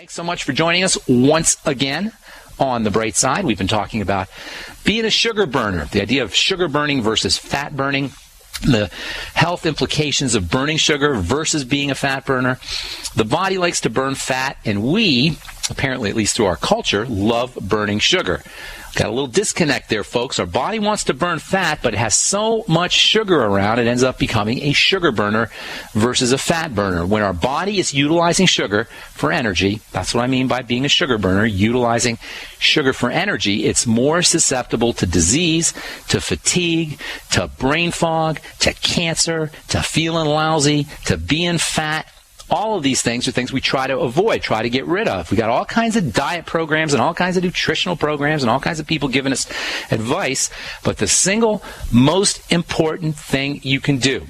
Thanks so much for joining us once again on The Bright Side. We've been talking about being a sugar burner, the idea of sugar burning versus fat burning, the health implications of burning sugar versus being a fat burner. The body likes to burn fat, and we, apparently at least through our culture, love burning sugar. Got a little disconnect there, folks. Our body wants to burn fat, but it has so much sugar around, it ends up becoming a sugar burner versus a fat burner. When our body is utilizing sugar for energy, that's what I mean by being a sugar burner, utilizing sugar for energy, it's more susceptible to disease, to fatigue, to brain fog, to cancer, to feeling lousy, to being fat. All of these things are things we try to avoid, try to get rid of. We got all kinds of diet programs and all kinds of nutritional programs and all kinds of people giving us advice. But the single most important thing you can do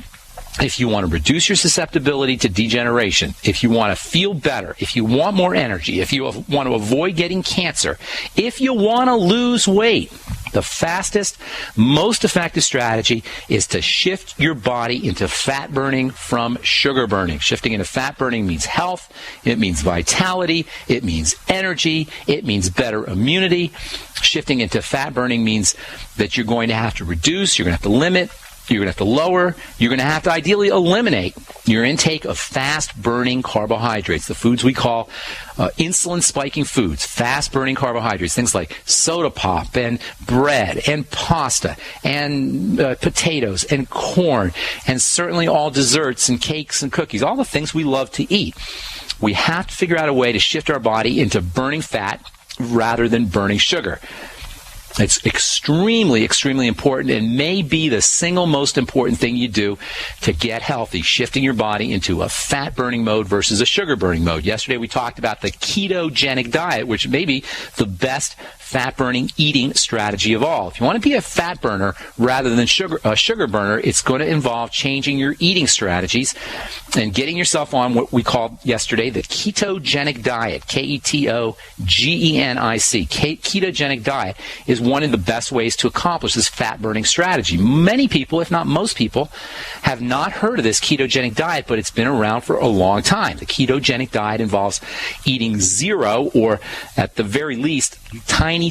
if you want to reduce your susceptibility to degeneration, if you want to feel better, if you want more energy, if you want to avoid getting cancer, if you want to lose weight, the fastest, most effective strategy is to shift your body into fat burning from sugar burning. Shifting into fat burning means health, it means vitality, it means energy, it means better immunity. Shifting into fat burning means that you're going to have to reduce, you're going to have to limit, you're going to have to lower, you're going to have to ideally eliminate your intake of fast-burning carbohydrates, the foods we call insulin-spiking foods, fast-burning carbohydrates, things like soda pop and bread and pasta and potatoes and corn and certainly all desserts and cakes and cookies, all the things we love to eat. We have to figure out a way to shift our body into burning fat rather than burning sugar. It's extremely, extremely important and may be the single most important thing you do to get healthy, shifting your body into a fat-burning mode versus a sugar-burning mode. Yesterday we talked about the ketogenic diet, which may be the best fat-burning eating strategy of all. If you want to be a fat burner rather than a sugar burner, it's going to involve changing your eating strategies and getting yourself on what we called yesterday the ketogenic diet, Ketogenic. Ketogenic diet is one of the best ways to accomplish this fat-burning strategy. Many people, if not most people, have not heard of this ketogenic diet, but it's been around for a long time. The ketogenic diet involves eating zero, or at the very least, tiny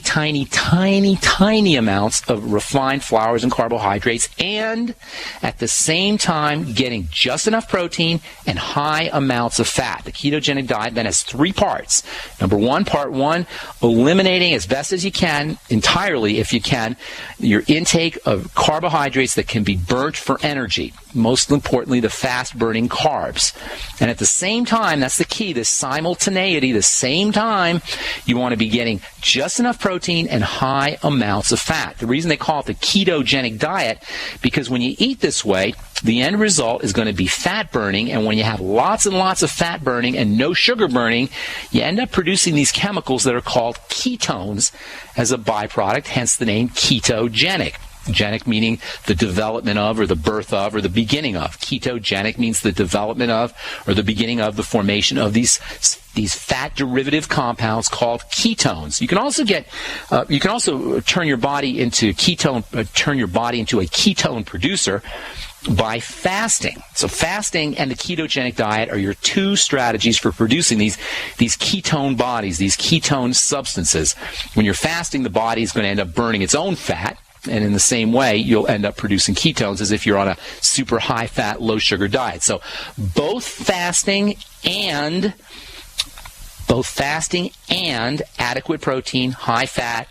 amounts of refined flours and carbohydrates, and at the same time getting just enough protein and high amounts of fat. The ketogenic diet then has three parts. Number one, part one, eliminating as best as you can, entirely if you can, your intake of carbohydrates that can be burnt for energy. Most importantly, the fast-burning carbs. And at the same time, that's the key, this simultaneity, the same time, you want to be getting just enough protein and high amounts of fat. The reason they call it the ketogenic diet, because when you eat this way, the end result is going to be fat burning, and when you have lots and lots of fat burning and no sugar burning, you end up producing these chemicals that are called ketones as a byproduct, hence the name ketogenic. Genic meaning the development of, or the birth of, or the beginning of. Ketogenic means the development of, or the beginning of, the formation of these fat derivative compounds called ketones. You can also turn your body into a ketone producer by fasting. So fasting and the ketogenic diet are your two strategies for producing these ketone bodies, these ketone substances. When you're fasting, the body is going to end up burning its own fat. And in the same way, you'll end up producing ketones as if you're on a super high-fat, low-sugar diet. So both fasting and adequate protein, high fat,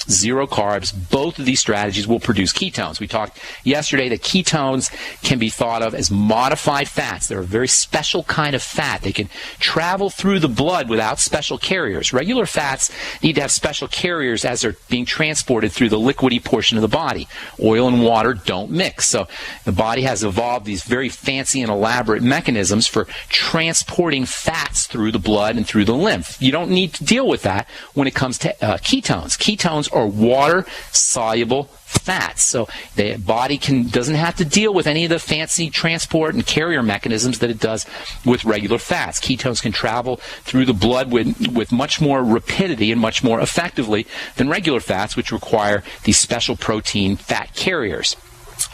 zero carbs, both of these strategies will produce ketones. We talked yesterday that ketones can be thought of as modified fats. They're a very special kind of fat. They can travel through the blood without special carriers. Regular fats need to have special carriers as they're being transported through the liquidy portion of the body. Oil and water don't mix. So the body has evolved these very fancy and elaborate mechanisms for transporting fats through the blood and through the lymph. You don't need to deal with that when it comes to ketones. Ketones are water-soluble fats. So the body doesn't have to deal with any of the fancy transport and carrier mechanisms that it does with regular fats. Ketones can travel through the blood with much more rapidity and much more effectively than regular fats, which require these special protein fat carriers.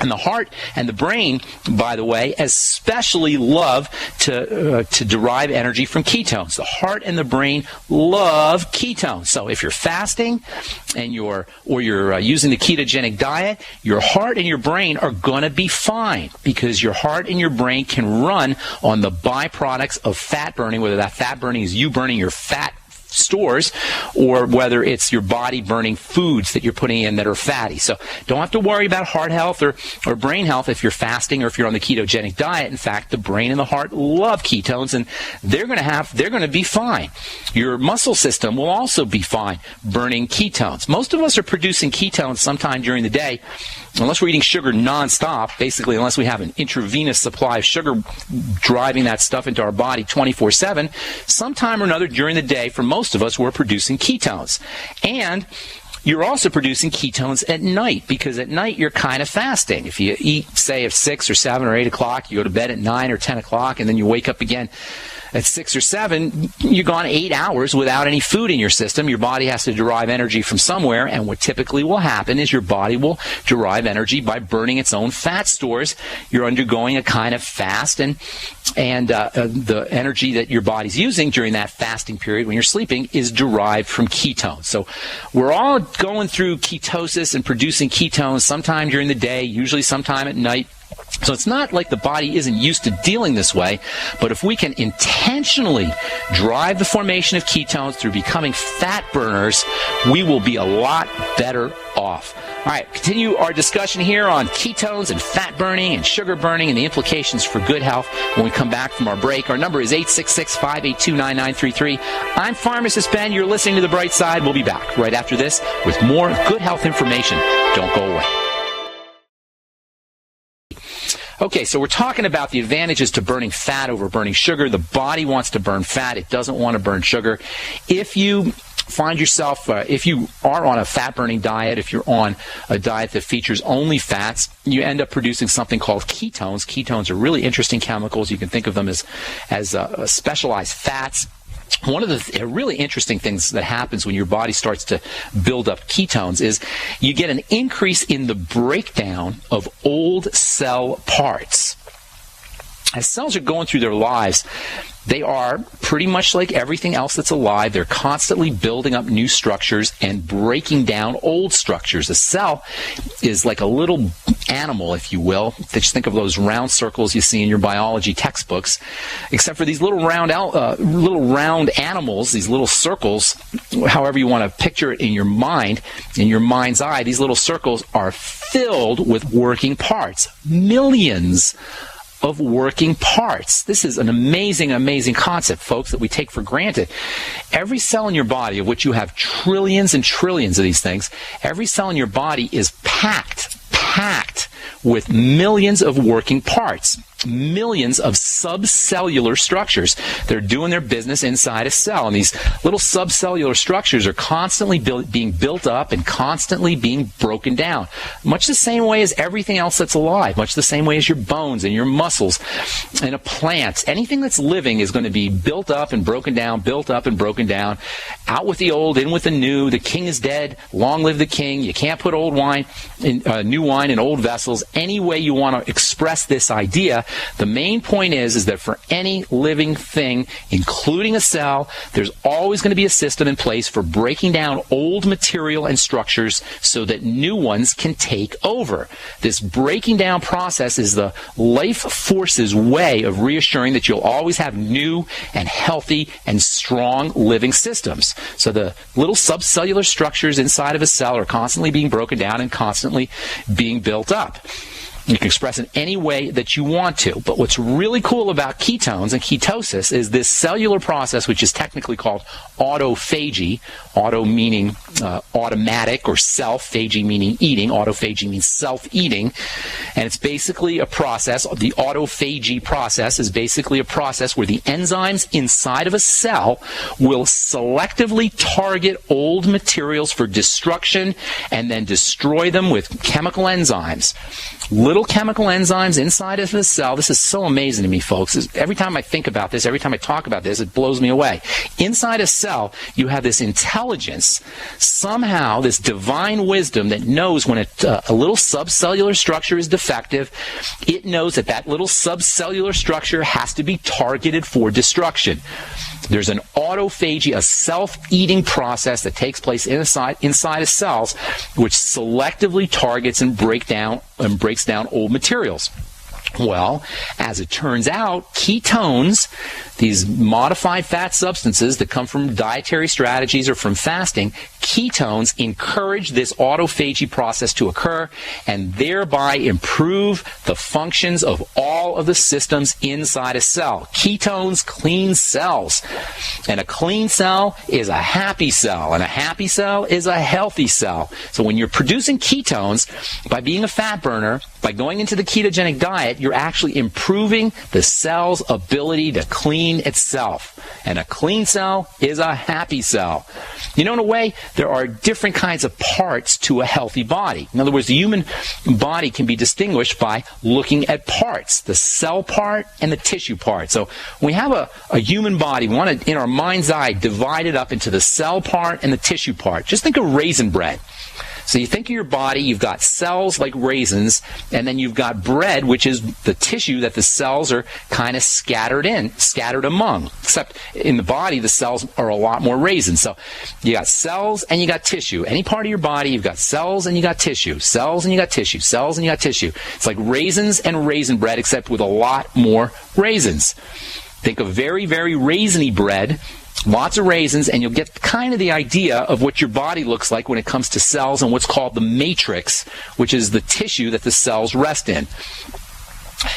And the heart and the brain, by the way, especially love to derive energy from ketones. The heart and the brain love ketones. So if you're fasting and you're using the ketogenic diet, your heart and your brain are going to be fine, because your heart and your brain can run on the byproducts of fat burning, whether that fat burning is you burning your fat stores, or whether it's your body burning foods that you're putting in that are fatty. So don't have to worry about heart health or brain health if you're fasting or if you're on the ketogenic diet. In fact, the brain and the heart love ketones, and they're going to be fine. Your muscle system will also be fine burning ketones. Most of us are producing ketones sometime during the day, unless we're eating sugar nonstop, basically unless we have an intravenous supply of sugar driving that stuff into our body 24/7, sometime or another during the day, for most of us, we're producing ketones. And you're also producing ketones at night, because at night you're kind of fasting. If you eat, say, at 6 or 7 or 8 o'clock, you go to bed at 9 or 10 o'clock, and then you wake up again at 6 or 7, you're gone 8 hours without any food in your system. Your body has to derive energy from somewhere, and what typically will happen is your body will derive energy by burning its own fat stores. You're undergoing a kind of fast, and the energy that your body's using during that fasting period when you're sleeping is derived from ketones. So we're all going through ketosis and producing ketones sometime during the day, usually sometime at night. So it's not like the body isn't used to dealing this way, but if we can intentionally drive the formation of ketones through becoming fat burners, we will be a lot better off. All right, continue our discussion here on ketones and fat burning and sugar burning and the implications for good health when we come back from our break. Our number is 866-582-9933. I'm Pharmacist Ben. You're listening to The Bright Side. We'll be back right after this with more good health information. Don't go away. Okay, so we're talking about the advantages to burning fat over burning sugar. The body wants to burn fat. It doesn't want to burn sugar. If you find yourself, if you are on a fat-burning diet, if you're on a diet that features only fats, you end up producing something called ketones. Ketones are really interesting chemicals. You can think of them as specialized fats. One of the really interesting things that happens when your body starts to build up ketones is you get an increase in the breakdown of old cell parts. As cells are going through their lives, they are pretty much like everything else that's alive. They're constantly building up new structures and breaking down old structures. A cell is like a little animal, if you will. Just think of those round circles you see in your biology textbooks. Except for these little round animals, these little circles, however you want to picture it in your mind, in your mind's eye, these little circles are filled with working parts. Millions of working parts. This is an amazing, amazing concept, folks, that we take for granted. Every cell in your body, of which you have trillions and trillions of these things, every cell in your body is packed with millions of working parts, millions of subcellular structures. They're doing their business inside a cell, and these little subcellular structures are constantly being built up and constantly being broken down, much the same way as everything else that's alive, much the same way as your bones and your muscles and a plant. Anything that's living is going to be built up and broken down, built up and broken down. Out with the old, in with the new. The king is dead. Long live the king. You can't put old wine in new wine in old vessels. Any way you want to express this idea, the main point is that for any living thing, including a cell, there's always going to be a system in place for breaking down old material and structures so that new ones can take over. This breaking down process is the life force's way of reassuring that you'll always have new and healthy and strong living systems. So the little subcellular structures inside of a cell are constantly being broken down and constantly being built up. You can express it any way that you want to. But what's really cool about ketones and ketosis is this cellular process, which is technically called autophagy. Auto meaning automatic, or self. Phagy meaning eating. Autophagy means self-eating. And it's basically a process. The autophagy process is basically a process where the enzymes inside of a cell will selectively target old materials for destruction and then destroy them with chemical enzymes. little chemical enzymes inside of the cell. This is so amazing to me, folks. Every time I think about this, every time I talk about this, it blows me away. Inside a cell, you have this intelligence, somehow this divine wisdom that knows when a little subcellular structure is defective. It knows that that little subcellular structure has to be targeted for destruction. There's an autophagy, a self-eating process that takes place inside of cells, which selectively targets and breaks down old materials. Well, as it turns out, ketones, these modified fat substances that come from dietary strategies or from fasting, ketones encourage this autophagy process to occur and thereby improve the functions of all of the systems inside a cell. Ketones clean cells. And a clean cell is a happy cell, and a happy cell is a healthy cell. So when you're producing ketones, by being a fat burner, by going into the ketogenic diet, you're actually improving the cell's ability to clean itself. And a clean cell is a happy cell. You know, in a way, there are different kinds of parts to a healthy body. In other words, the human body can be distinguished by looking at parts, the cell part and the tissue part. So when we have a human body, we want to, in our mind's eye, divide it up into the cell part and the tissue part. Just think of raisin bread. So you think of your body, you've got cells like raisins, and then you've got bread, which is the tissue that the cells are kind of scattered among. Except in the body, the cells are a lot more raisins. So you got cells and you got tissue. Any part of your body, you've got cells and you got tissue. Cells and you got tissue. Cells and you got tissue. It's like raisins and raisin bread, except with a lot more raisins. Think of very, very raisiny bread. Lots of raisins, and you'll get kind of the idea of what your body looks like when it comes to cells and what's called the matrix, which is the tissue that the cells rest in.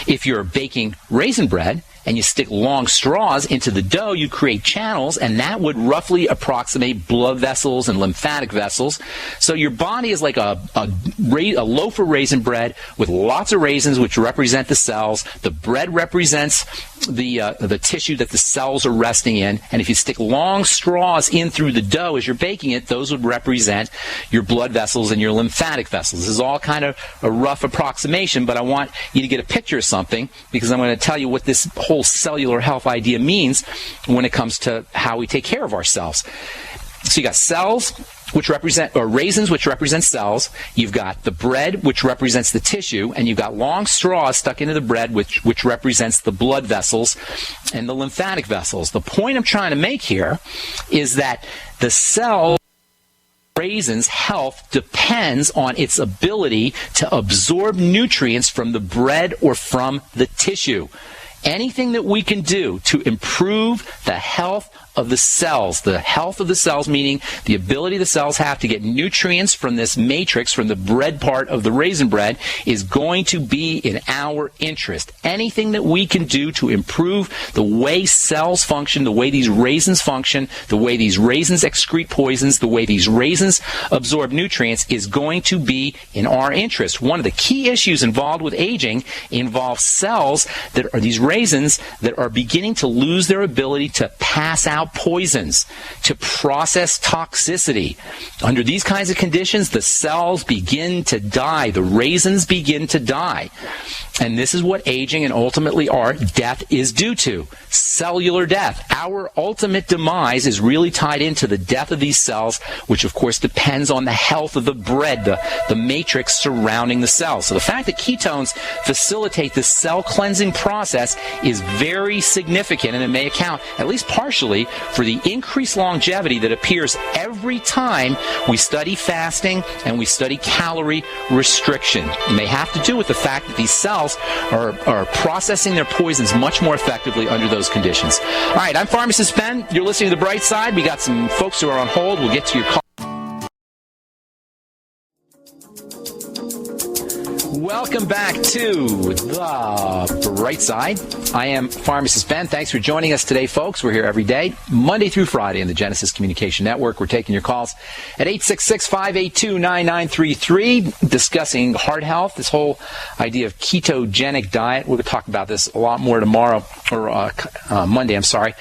If you're baking raisin bread and you stick long straws into the dough, you create channels, and that would roughly approximate blood vessels and lymphatic vessels. So your body is like a loaf of raisin bread with lots of raisins, which represent the cells. The bread represents the tissue that the cells are resting in, and if you stick long straws in through the dough as you're baking it, those would represent your blood vessels and your lymphatic vessels. This is all kind of a rough approximation, but I want you to get a picture of something, because I'm going to tell you what this whole cellular health idea means when it comes to how we take care of ourselves. So you got cells, which represent, or raisins, which represent cells. You've got the bread, which represents the tissue, and you've got long straws stuck into the bread, which represents the blood vessels and the lymphatic vessels. The point I'm trying to make here is that the cell raisin's health depends on its ability to absorb nutrients from the bread or from the tissue. Anything that we can do to improve the health of the cells meaning the ability the cells have to get nutrients from this matrix, from the bread part of the raisin bread, is going to be in our interest. Anything that we can do to improve the way cells function, the way these raisins function, the way these raisins excrete poisons, the way these raisins absorb nutrients, is going to be in our interest. One of the key issues involved with aging involves cells that are these raisins that are beginning to lose their ability to pass out poisons, to process toxicity. Under these kinds of conditions, the cells begin to die. The raisins begin to die. And this is what aging and ultimately our death is due to. Cellular death. Our ultimate demise is really tied into the death of these cells, which of course depends on the health of the bread, the matrix surrounding the cells. So the fact that ketones facilitate this cell cleansing process is very significant, and it may account, at least partially, for the increased longevity that appears every time we study fasting and we study calorie restriction. It may have to do with the fact that these cells are processing their poisons much more effectively under those conditions. All right, I'm Pharmacist Ben. You're listening to The Bright Side. We got some folks who are on hold. We'll get to your call. Welcome back to The Bright Side. I am Pharmacist Ben. Thanks for joining us today, folks. We're here every day, Monday through Friday in the Genesis Communication Network. We're taking your calls at 866-582-9933, discussing heart health, this whole idea of ketogenic diet. We're going to talk about this a lot more tomorrow, or Monday, I'm sorry.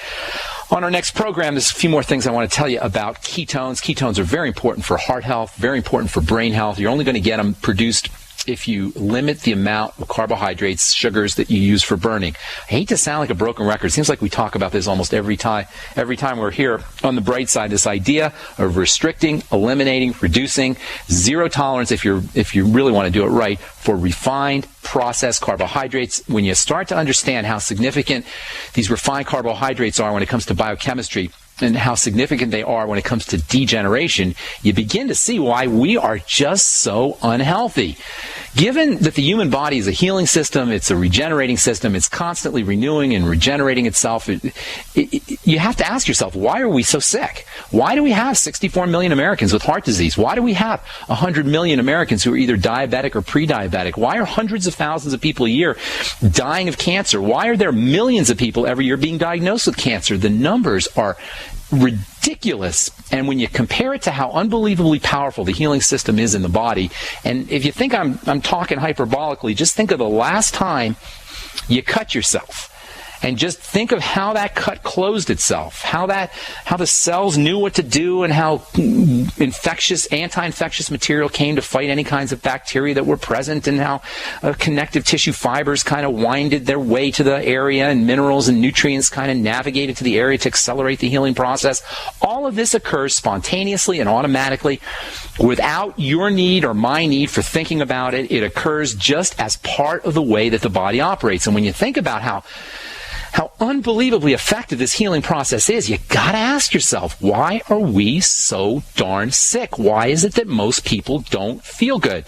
On our next program, there's a few more things I want to tell you about ketones. Ketones are very important for heart health, very important for brain health. You're only going to get them produced if you limit the amount of carbohydrates, sugars that you use for burning. I hate to sound like a broken record. It seems like we talk about this almost every time we're here on the bright side, this idea of restricting, eliminating, reducing, zero tolerance if you really want to do it right for refined, processed carbohydrates. When you start to understand how significant these refined carbohydrates are when it comes to biochemistry, and how significant they are when it comes to degeneration, you begin to see why we are just so unhealthy. Given that the human body is a healing system, it's a regenerating system, it's constantly renewing and regenerating itself, you have to ask yourself, why are we so sick? Why do we have 64 million Americans with heart disease? Why do we have 100 million Americans who are either diabetic or pre-diabetic? Why are hundreds of thousands of people a year dying of cancer? Why are there millions of people every year being diagnosed with cancer? The numbers are ridiculous. And when you compare it to how unbelievably powerful the healing system is in the body, and if you think I'm talking hyperbolically, just think of the last time you cut yourself. And just think of how that cut closed itself, how the cells knew what to do, and how anti-infectious material came to fight any kinds of bacteria that were present, and how connective tissue fibers kind of winded their way to the area, and minerals and nutrients kind of navigated to the area to accelerate the healing process. All of this occurs spontaneously and automatically without your need or my need for thinking about it. It occurs just as part of the way that the body operates. And when you think about how unbelievably effective this healing process is, you gotta ask yourself, why are we so darn sick? Why is it that most people don't feel good?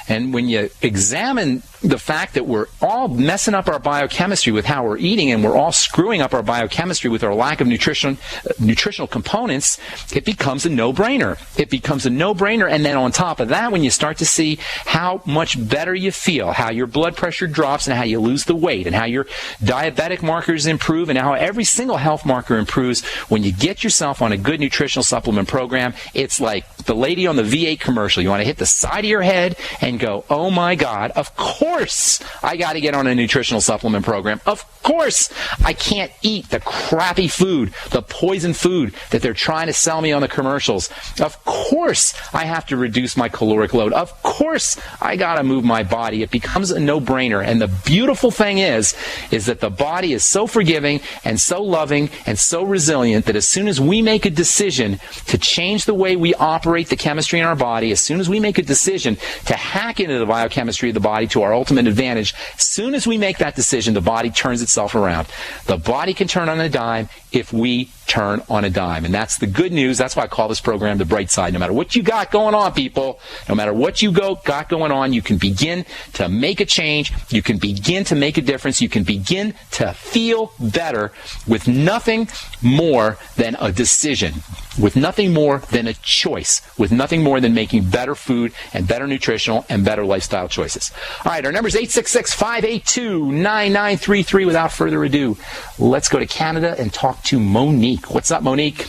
And when you examine the fact that we're all messing up our biochemistry with how we're eating, and we're all screwing up our biochemistry with our lack of nutritional components, it becomes a no-brainer. It becomes a no-brainer. And then on top of that, when you start to see how much better you feel, how your blood pressure drops, and how you lose the weight, and how your diabetic markers improve, and how every single health marker improves when you get yourself on a good nutritional supplement program, it's like the lady on the V8 commercial. You want to hit the side of your head and go, oh my God, of course I got to get on a nutritional supplement program. Of course I can't eat the crappy food, the poison food that they're trying to sell me on the commercials. Of course I have to reduce my caloric load. Of course I got to move my body. It becomes a no-brainer. And the beautiful thing is that the body is so forgiving and so loving and so resilient that as soon as we make a decision to change the way we operate the chemistry in our body, as soon as we make a decision to hack into the biochemistry of the body to our ultimate advantage, as soon as we make that decision, the body turns itself around. The body can turn on a dime if we turn on a dime. And that's the good news. That's why I call this program The Bright Side. No matter what you got going on, people, no matter what you got going on, you can begin to make a change. You can begin to make a difference. You can begin to feel better with nothing more than a decision, with nothing more than a choice, with nothing more than making better food and better nutritional and better lifestyle choices. All right, our number is 866-582-9933. Without further ado, let's go to Canada and talk to Monique. What's up, Monique?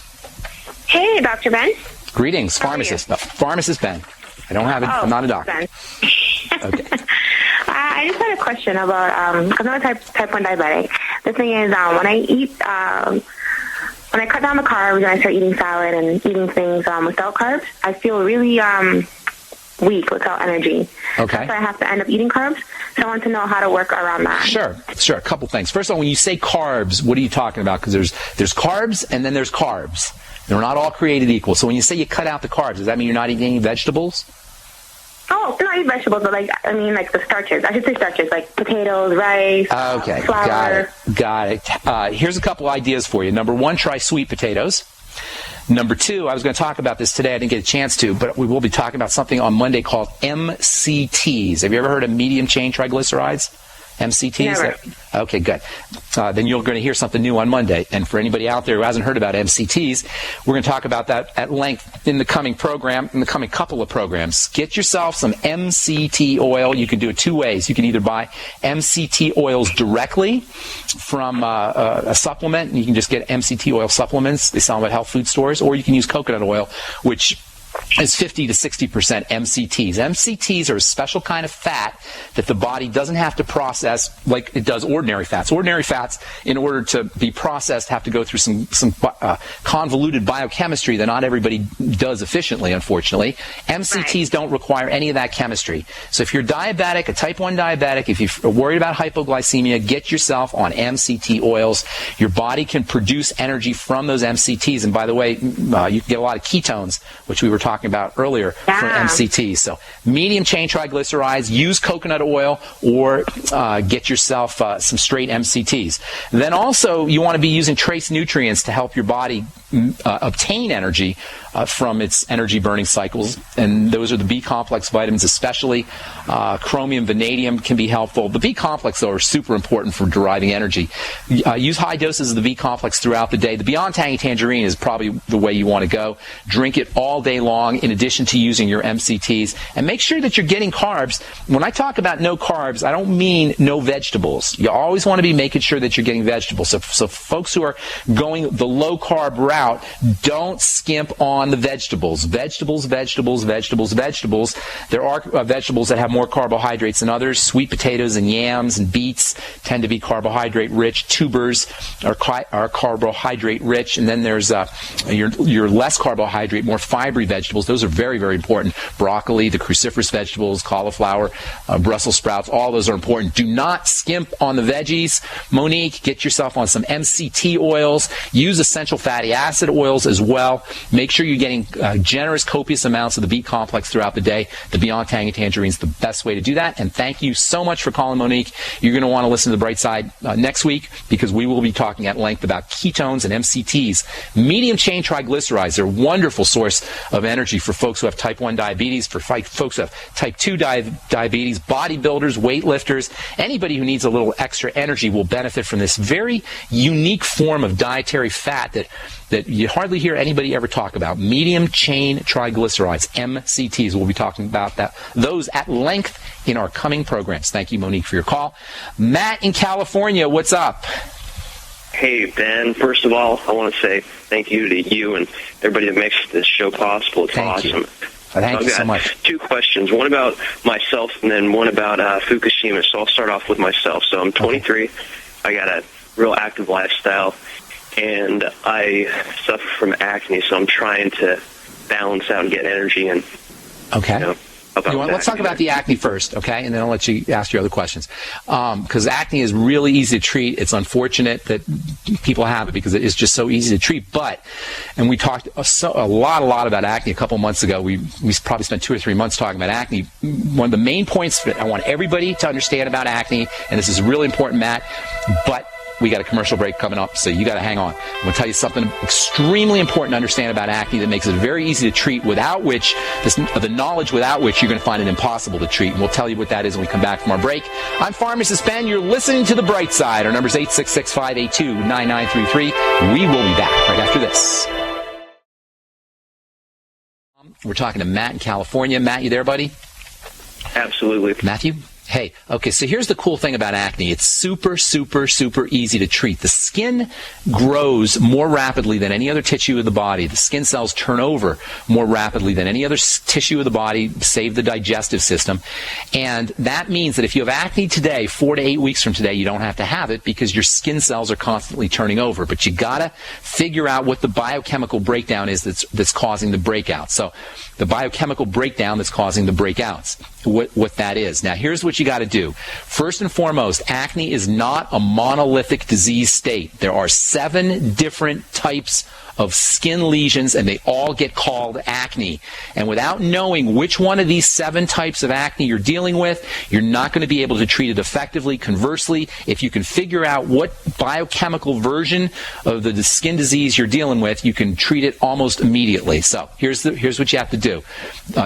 Hey, Dr. Ben. Greetings, Pharmacist. Pharmacist Ben. I don't have it. I'm not a doctor. Ben. Okay. I just had a question about, because I'm a type 1 diabetic. The thing is, when I eat, when I cut down the carbs and I start eating salad and eating things without carbs, I feel really weak, without energy. Okay. So I have to end up eating carbs. So I want to know how to work around that. Sure. A couple things. First of all, when you say carbs, what are you talking about? Because there's carbs and then there's carbs. They're not all created equal. So when you say you cut out the carbs, does that mean you're not eating any vegetables? Oh, not eat vegetables, but like the starches. I should say starches, like potatoes, rice, flour. Got it. Here's a couple ideas for you. Number one, try sweet potatoes. Number two, I was going to talk about this today. I didn't get a chance to, but we will be talking about something on Monday called MCTs. Have you ever heard of medium chain triglycerides? MCTs? Never. Okay, good. Then you're going to hear something new on Monday. And for anybody out there who hasn't heard about MCTs, we're going to talk about that at length in the coming couple of programs. Get yourself some MCT oil. You can do it two ways. You can either buy MCT oils directly from a supplement, and you can just get MCT oil supplements. They sell them at health food stores. Or you can use coconut oil, which is 50 to 60% MCTs. MCTs are a special kind of fat that the body doesn't have to process like it does ordinary fats. Ordinary fats, in order to be processed, have to go through some convoluted biochemistry that not everybody does efficiently, unfortunately. MCTs don't require any of that chemistry. So if you're diabetic, a type 1 diabetic, if you're worried about hypoglycemia, get yourself on MCT oils. Your body can produce energy from those MCTs. And by the way, you can get a lot of ketones, which we were talking about earlier from MCTs. So medium chain triglycerides, use coconut oil, or get yourself some straight MCTs. Then also you want to be using trace nutrients to help your body obtain energy from its energy burning cycles, and those are the B complex vitamins, especially chromium, vanadium can be helpful. The B complex, though, are super important for deriving energy. Use high doses of the B complex throughout the day. The Beyond Tangy Tangerine is probably the way you want to go. Drink it all day long in addition to using your MCTs, and make sure that you're getting carbs. When I talk about no carbs, I don't mean no vegetables. You always want to be making sure that you're getting vegetables. So folks who are going the low carb route, don't skimp on the vegetables. Vegetables. There are vegetables that have more carbohydrates than others. Sweet potatoes and yams and beets tend to be carbohydrate rich. Tubers are carbohydrate rich. And then there's your less carbohydrate, more fibery vegetables. Those are very, very important. Broccoli, the cruciferous vegetables, cauliflower, Brussels sprouts, all those are important. Do not skimp on the veggies. Monique, get yourself on some MCT oils. Use essential fatty acid oils as well. Make sure you're getting generous, copious amounts of the B complex throughout the day. The Beyond Tangy Tangerine is the best way to do that. And thank you so much for calling, Monique. You're going to want to listen to The Bright Side next week, because we will be talking at length about ketones and MCTs. Medium chain triglycerides are a wonderful source of energy for folks who have type 1 diabetes, for folks who have type 2 diabetes, bodybuilders, weightlifters. Anybody who needs a little extra energy will benefit from this very unique form of dietary fat that you hardly hear anybody ever talk about. Medium chain triglycerides, MCTs. We'll be talking about those at length in our coming programs. Thank you, Monique, for your call. Matt in California, what's up? Hey, Ben. First of all, I want to say thank you to you and everybody that makes this show possible. It's awesome. Thank you so much. Two questions, one about myself and then one about Fukushima. So I'll start off with myself. So I'm 23. Okay. I got a real active lifestyle, and I suffer from acne, so I'm trying to balance out and get energy. And okay. Let's talk about the acne first, okay? And then I'll let you ask your other questions. Because acne is really easy to treat. It's unfortunate that people have it because it is just so easy to treat. And we talked a lot about acne a couple months ago. We probably spent 2 or 3 months talking about acne. One of the main points that I want everybody to understand about acne, and this is really important, Matt, but we got a commercial break coming up, so you got to hang on. I'm going to tell you something extremely important to understand about acne that makes it very easy to treat, without which, the knowledge without which you're going to find it impossible to treat. And we'll tell you what that is when we come back from our break. I'm Pharmacist Ben. You're listening to The Bright Side. Our number is 866-582-9933. We will be back right after this. We're talking to Matt in California. Matt, you there, buddy? Absolutely. Matthew? Hey, okay, so here's the cool thing about acne. It's super easy to treat. The skin grows more rapidly than any other tissue of the body. The skin cells turn over more rapidly than any other tissue of the body, save the digestive system. And that means that if you have acne today, 4 to 8 weeks from today, you don't have to have it because your skin cells are constantly turning over. But you got to figure out what the biochemical breakdown is that's causing the breakout. So the biochemical breakdown that's causing the breakouts, what that is. Now, here's what you got to do. First and foremost, acne is not a monolithic disease state. There are 7 different types of skin lesions, and they all get called acne. And without knowing which one of these 7 types of acne you're dealing with, you're not going to be able to treat it effectively. Conversely, if you can figure out what biochemical version of the skin disease you're dealing with, you can treat it almost immediately. So here's what you have to do.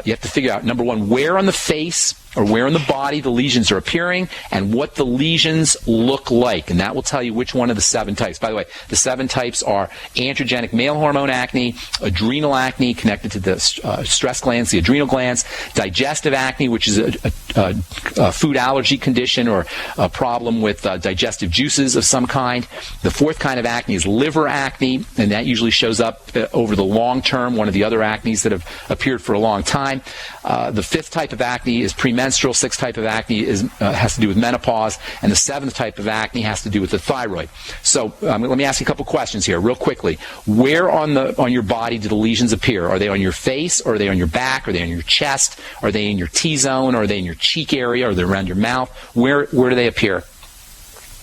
You have to figure out, number one, where on the face or where in the body the lesions are appearing and what the lesions look like. And that will tell you which one of the 7 types. By the way, the 7 types are androgenic male hormone acne, adrenal acne connected to the stress glands, the adrenal glands, digestive acne, which is a food allergy condition or a problem with digestive juices of some kind. The fourth kind of acne is liver acne, and that usually shows up over the long term, one of the other acnes that have appeared for a long time. The fifth type of acne is premenstrual. Sixth type of acne has to do with menopause, and the seventh type of acne has to do with the thyroid. So let me ask you a couple questions here real quickly. Where on your body do the lesions appear? Are they on your face, or are they on your back? Are they on your chest? Are they in your T-zone? Are they in your cheek area? Are they around your mouth? Where do they appear?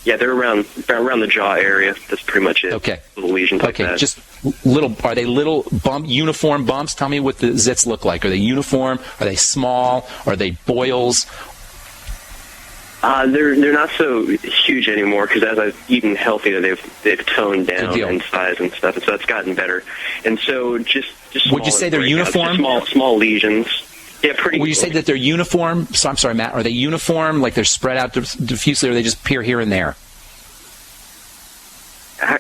Yeah, they're around the jaw area. That's pretty much it. Okay. Little lesions like that. Just little. Are they little uniform bumps? Tell me what the zits look like. Are they uniform? Are they small? Are they boils? They're not so huge anymore because as I've eaten healthier, they've toned down in size and stuff, and so it's gotten better. And so just would you say they're uniform? Small lesions. Yeah, pretty. Would you say that they're uniform? So I'm sorry, Matt. Are they uniform, like they're spread out diffusely, or they just appear here and there?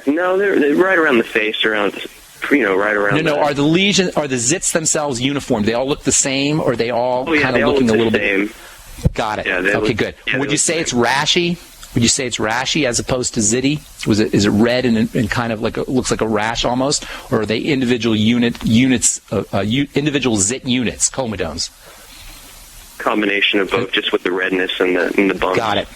No, they're right around the face, right around. No. Are the zits themselves uniform? They all look the same, or are they all kind of looking a little bit? Got it. Yeah, okay, good. Would you say it's rashy? Would you say it's rashy as opposed to zitty? Is it red and kind of looks like a rash almost, or are they individual units, individual zit units, comedones? Combination of both, just with the redness and the bumps. Got it.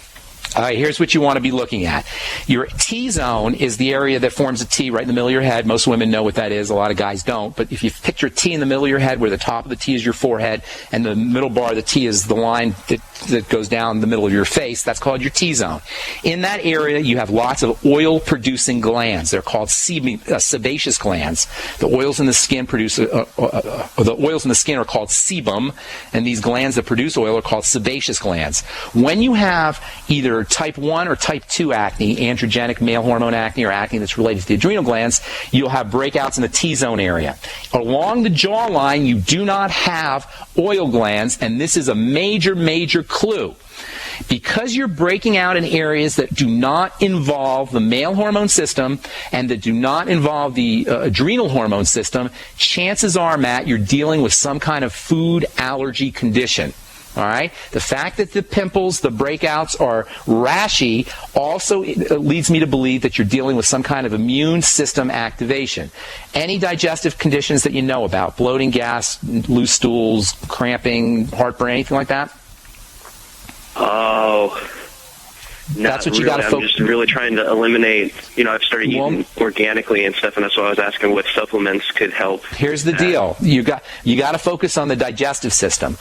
All right, here's what you want to be looking at. Your T-zone is the area that forms a T right in the middle of your head. Most women know what that is. A lot of guys don't. But if you picture a T in the middle of your head, where the top of the T is your forehead, and the middle bar of the T is the line that goes down the middle of your face, that's called your T-zone. In that area, you have lots of oil-producing glands. They're called sebaceous glands. The oils in the skin are called sebum, and these glands that produce oil are called sebaceous glands. When you have either type 1 or type 2 acne, androgenic male hormone acne, or acne that's related to the adrenal glands, you'll have breakouts in the T-zone area. Along the jawline, you do not have oil glands, and this is a major, major clue. Because you're breaking out in areas that do not involve the male hormone system and that do not involve the adrenal hormone system, chances are, Matt, you're dealing with some kind of food allergy condition. All right? The fact that the pimples, the breakouts are rashy also leads me to believe that you're dealing with some kind of immune system activation. Any digestive conditions that you know about, bloating, gas, loose stools, cramping, heartburn, anything like that? Oh, that's what you got to focus. I'm just really trying to eliminate. I've started eating organically and stuff, and that's why I was asking what supplements could help. Here's the deal: you got to focus on the digestive system.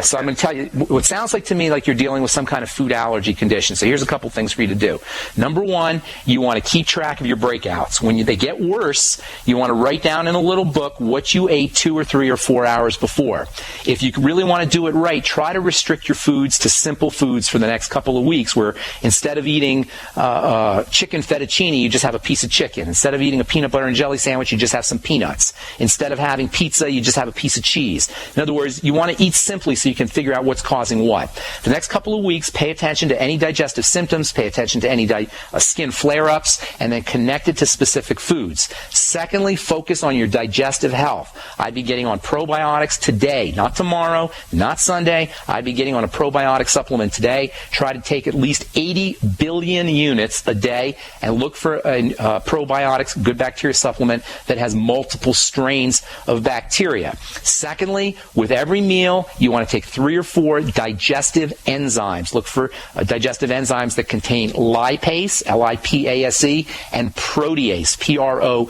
So I'm going to tell you what sounds like to me like you're dealing with some kind of food allergy condition. So here's a couple things for you to do. Number one, you want to keep track of your breakouts. When they get worse, you want to write down in a little book what you ate 2 or 3 or 4 hours before. If you really want to do it right, try to restrict your foods to simple foods for the next couple of weeks, where instead of eating chicken fettuccine, you just have a piece of chicken. Instead of eating a peanut butter and jelly sandwich, you just have some peanuts. Instead of having pizza, you just have a piece of cheese. In other words, you want to eat simply so you can figure out what's causing what. The next couple of weeks, pay attention to any digestive symptoms, pay attention to any skin flare-ups, and then connect it to specific foods. Secondly, focus on your digestive health. I'd be getting on probiotics today, not tomorrow, not Sunday. I'd be getting on a probiotic supplement today. Try to take at least 80 billion units a day and look for a probiotics, good bacteria supplement that has multiple strains of bacteria. Secondly, with every meal, you want to take 3 or 4 digestive enzymes. Look for digestive enzymes that contain lipase, L-I-P-A-S-E, and protease, P-R-O-T-E-A-S-E.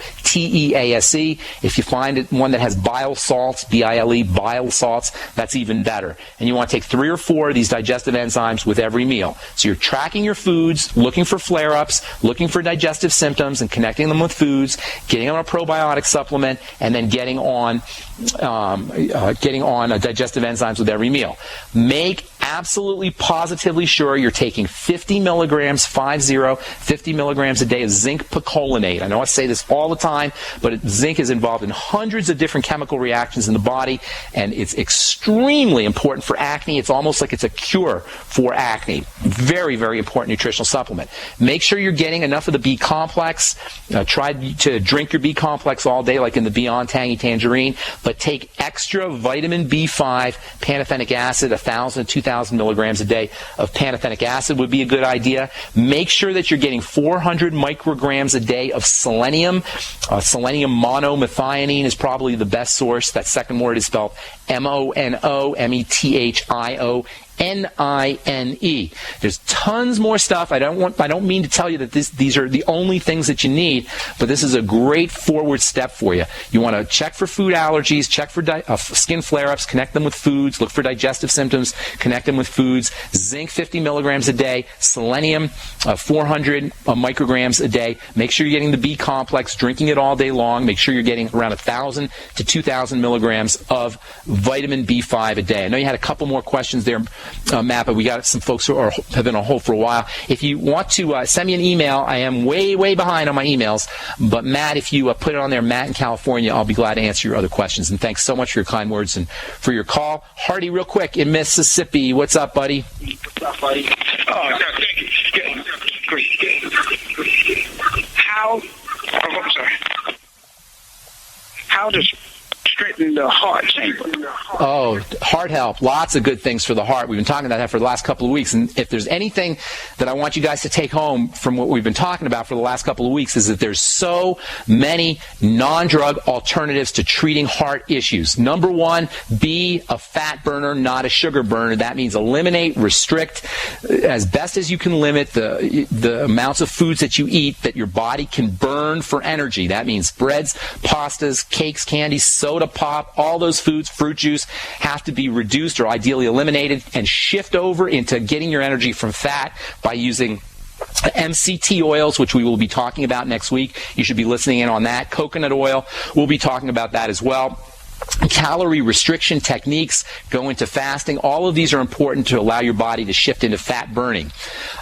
If you find one that has bile salts, B-I-L-E, bile salts, that's even better. And you want to take 3 or 4 of these digestive enzymes with every meal. So you're tracking your foods, looking for flare-ups, looking for digestive symptoms, and connecting them with foods, getting on a probiotic supplement, and then getting on digestive enzymes with every meal. Make absolutely positively sure you're taking 50 milligrams a day of zinc picolinate. I know I say this all the time, but zinc is involved in hundreds of different chemical reactions in the body, and it's extremely important for acne. It's almost like it's a cure for acne. Very, very important nutritional supplement. Make sure you're getting enough of the B complex. Try to drink your B complex all day, like in the Beyond Tangy Tangerine, but take extra vitamin B5, pantothenic acid, 1,000 to 2,000 milligrams a day of pantothenic acid would be a good idea. Make sure that you're getting 400 micrograms a day of selenium. Selenium monomethionine is probably the best source. That second word is spelled MONOMETHIONINE. There's tons more stuff. I don't mean to tell you that these are the only things that you need, but this is a great forward step for you. You want to check for food allergies, check for skin flare-ups, connect them with foods, look for digestive symptoms, connect them with foods. Zinc 50 milligrams a day, selenium 400 micrograms a day. Make sure you're getting the B complex, drinking it all day long. Make sure you're getting around 1,000 to 2,000 milligrams of vitamin B5 a day. I know you had a couple more questions there, Matt, but we got some folks who have been on hold for a while. If you want to send me an email, I am way, way behind on my emails. But Matt, if you put it on there, Matt in California, I'll be glad to answer your other questions. And thanks so much for your kind words and for your call. Harty, real quick, in Mississippi. What's up, buddy? Thank you. Great. How does straighten the heart chamber? Oh, heart health. Lots of good things for the heart. We've been talking about that for the last couple of weeks. And if there's anything that I want you guys to take home from what we've been talking about for the last couple of weeks is that there's so many non-drug alternatives to treating heart issues. Number one, be a fat burner, not a sugar burner. That means eliminate, restrict, as best as you can limit the amounts of foods that you eat that your body can burn for energy. That means breads, pastas, cakes, candies, soda pop, all those foods, fruit juice, have to be reduced or ideally eliminated, and shift over into getting your energy from fat by using MCT oils, which we will be talking about next week. You should be listening in on that. Coconut oil, we'll be talking about that as well. Calorie restriction techniques, go into fasting. All of these are important to allow your body to shift into fat burning.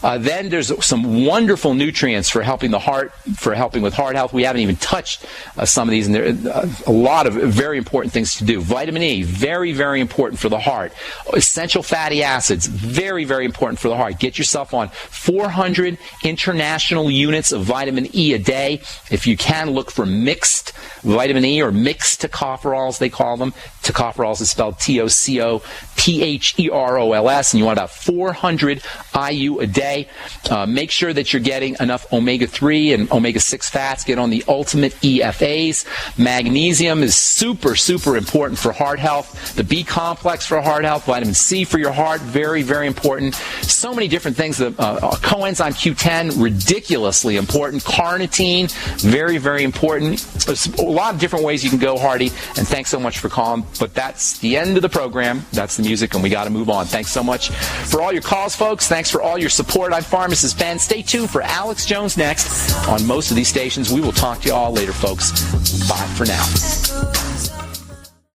Then there's some wonderful nutrients for helping the heart, for helping with heart health. We haven't even touched some of these, and there are a lot of very important things to do. Vitamin E, very, very important for the heart. Essential fatty acids, very, very important for the heart. Get yourself on 400 international units of vitamin E a day. If you can, look for mixed vitamin E or mixed tocopherols, they call them. Tocopherols is spelled Tocopherols, and you want about 400 IU a day. Make sure that you're getting enough omega-3 and omega-6 fats. Get on the ultimate EFAs. Magnesium is super, super important for heart health. The B complex for heart health. Vitamin C for your heart, very, very important. So many different things. The coenzyme Q10, ridiculously important. Carnitine, very, very important. There's a lot of different ways you can go, Harty, and thanks so much for calling. But that's the end of the program. That's the music, and we got to move on. Thanks so much for all your calls, folks. Thanks for all your support. I'm Pharmacist Ben. Stay tuned for Alex Jones next on most of these stations. We will talk to you all later, folks. Bye for now.